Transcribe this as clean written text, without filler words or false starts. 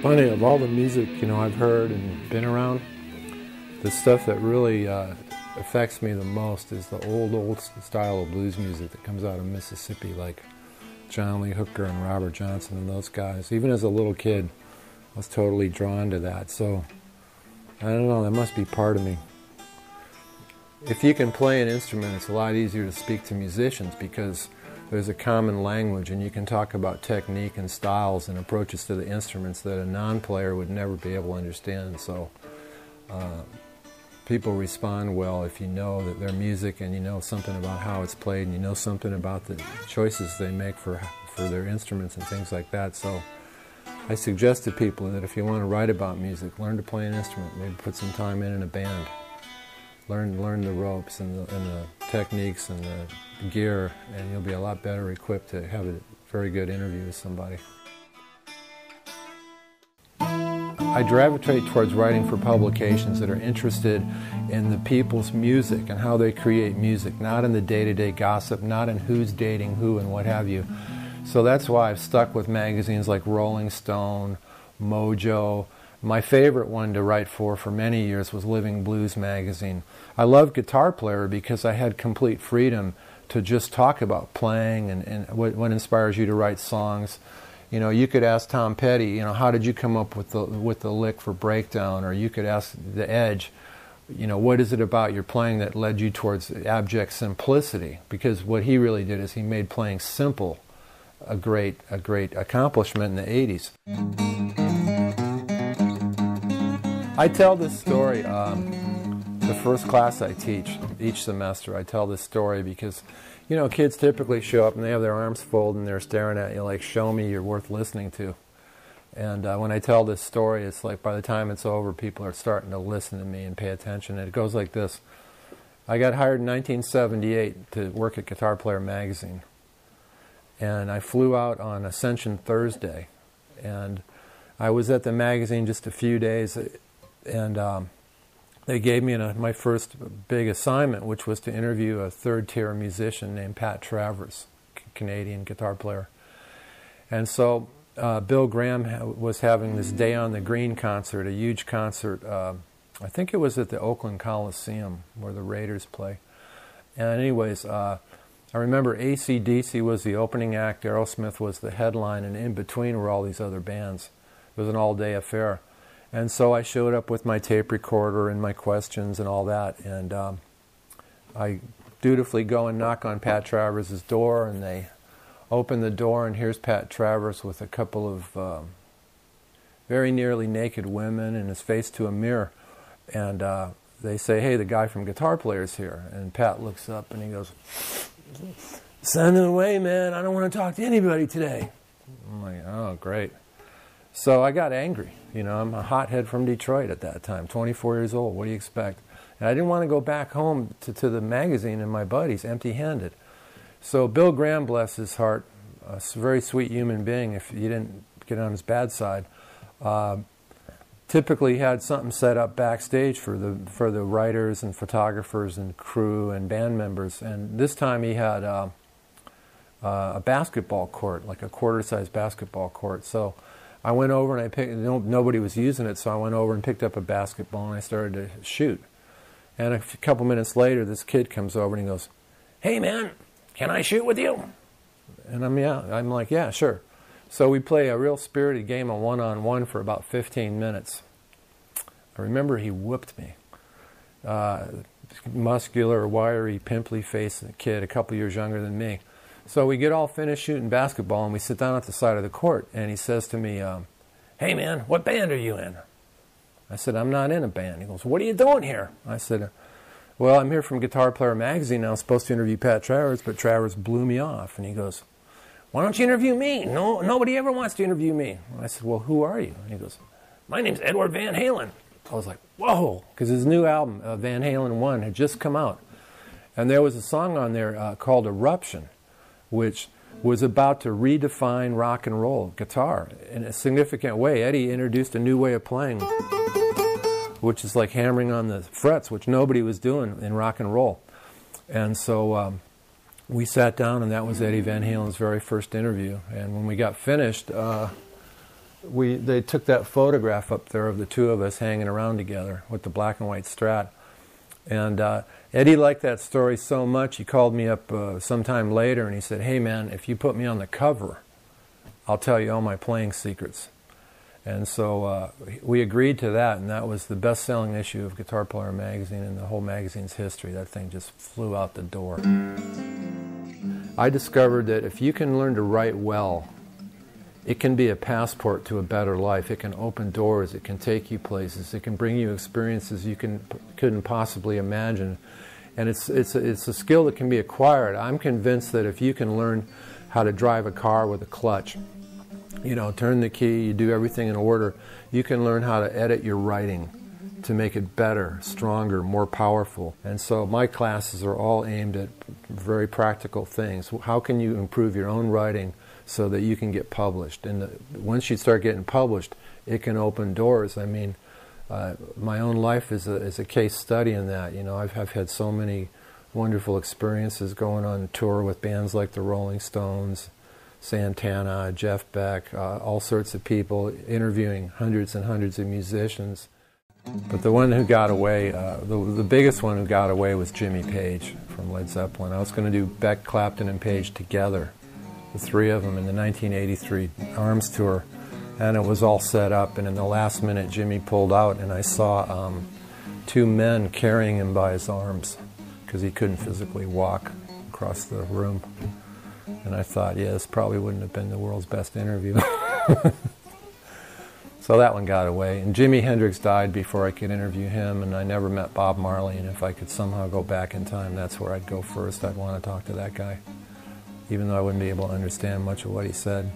funny, of all the music, I've heard and been around, the stuff that really affects me the most is the old style of blues music that comes out of Mississippi, like John Lee Hooker and Robert Johnson and those guys. Even as a little kid, I was totally drawn to that. So, I don't know, that must be part of me. If you can play an instrument, it's a lot easier to speak to musicians because there's a common language and you can talk about technique and styles and approaches to the instruments that a non-player would never be able to understand. So people respond well if you know that their music and you know something about how it's played and you know something about the choices they make for their instruments and things like that. So I suggest to people that if you want to write about music, learn to play an instrument, maybe put some time in a band. Learn the ropes and the techniques and the gear, and you'll be a lot better equipped to have a very good interview with somebody. I gravitate towards writing for publications that are interested in the people's music and how they create music, not in the day-to-day gossip, not in who's dating who and what have you. So that's why I've stuck with magazines like Rolling Stone, Mojo. My favorite one to write for many years was Living Blues magazine. I love Guitar Player because I had complete freedom to just talk about playing and what inspires you to write songs. You could ask Tom Petty, how did you come up with the lick for Breakdown? Or you could ask The Edge, what is it about your playing that led you towards abject simplicity? Because what he really did is he made playing simple a great accomplishment in the 80s. I tell this story, the first class I teach each semester, I tell this story because, kids typically show up and they have their arms folded and they're staring at you like, show me you're worth listening to. And when I tell this story, it's like by the time it's over, people are starting to listen to me and pay attention. And it goes like this. I got hired in 1978 to work at Guitar Player magazine. And I flew out on Ascension Thursday. And I was at the magazine just a few days. And they gave me my first big assignment, which was to interview a third-tier musician named Pat Travers, Canadian guitar player. And so Bill Graham was having this Day on the Green concert, a huge concert. I think it was at the Oakland Coliseum where the Raiders play. And anyways, I remember AC/DC was the opening act, Aerosmith was the headline, and in between were all these other bands. It was an all-day affair. And so I showed up with my tape recorder and my questions and all that, and I dutifully go and knock on Pat Travers' door, and they open the door, and here's Pat Travers with a couple of very nearly naked women and his face to a mirror. And they say, hey, the guy from Guitar Player's here. And Pat looks up and he goes, send him away, man. I don't want to talk to anybody today. I'm like, oh, great. So I got angry. I'm a hothead from Detroit at that time, 24 years old. What do you expect? And I didn't want to go back home to the magazine and my buddies empty-handed. So Bill Graham, bless his heart, a very sweet human being if you didn't get on his bad side, typically had something set up backstage for the writers and photographers and crew and band members. And this time he had a basketball court, like a quarter-size basketball court. So I went over and I picked, nobody was using it, so I went over and picked up a basketball and I started to shoot. And a couple minutes later, this kid comes over and he goes, hey man, can I shoot with you? And I'm like, yeah, sure. So we play a real spirited game of one-on-one for about 15 minutes. I remember he whooped me. Muscular, wiry, pimply-faced kid, a couple years younger than me. So we get all finished shooting basketball, and we sit down at the side of the court, and he says to me, hey, man, what band are you in? I said, I'm not in a band. He goes, what are you doing here? I said, well, I'm here from Guitar Player magazine. I was supposed to interview Pat Travers, but Travers blew me off. And he goes, why don't you interview me? No, nobody ever wants to interview me. I said, well, who are you? And he goes, my name's Edward Van Halen. I was like, whoa, because his new album, Van Halen 1, had just come out. And there was a song on there called Eruption, which was about to redefine rock and roll guitar in a significant way. Eddie introduced a new way of playing, which is like hammering on the frets, which nobody was doing in rock and roll. And so we sat down, and that was Eddie Van Halen's very first interview. And when we got finished, they took that photograph up there of the two of us hanging around together with the black and white Strat. And Eddie liked that story so much, he called me up sometime later and he said, "Hey man, if you put me on the cover, I'll tell you all my playing secrets." And so we agreed to that, and that was the best-selling issue of Guitar Player magazine in the whole magazine's history. That thing just flew out the door. I discovered that if you can learn to write well, it can be a passport to a better life. It can open doors. It can take you places. It can bring you experiences you couldn't possibly imagine. And it's a skill that can be acquired. I'm convinced that if you can learn how to drive a car with a clutch, you know, turn the key, you do everything in order, you can learn how to edit your writing to make it better, stronger, more powerful. And so my classes are all aimed at very practical things. How can you improve your own writing so that you can get published? And once you start getting published, it can open doors. I mean, my own life is a case study in that. You know, I've had so many wonderful experiences going on tour with bands like the Rolling Stones, Santana, Jeff Beck, all sorts of people, interviewing hundreds and hundreds of musicians. But the one who got away, the biggest one who got away was Jimmy Page from Led Zeppelin. I was going to do Beck, Clapton, and Page together, the three of them, in the 1983 Arms Tour. And it was all set up, and in the last minute Jimmy pulled out, and I saw two men carrying him by his arms because he couldn't physically walk across the room. And I thought, yeah, this probably wouldn't have been the world's best interview. So that one got away. And Jimi Hendrix died before I could interview him, and I never met Bob Marley, and if I could somehow go back in time, that's where I'd go first. I'd want to talk to that guy, even though I wouldn't be able to understand much of what he said.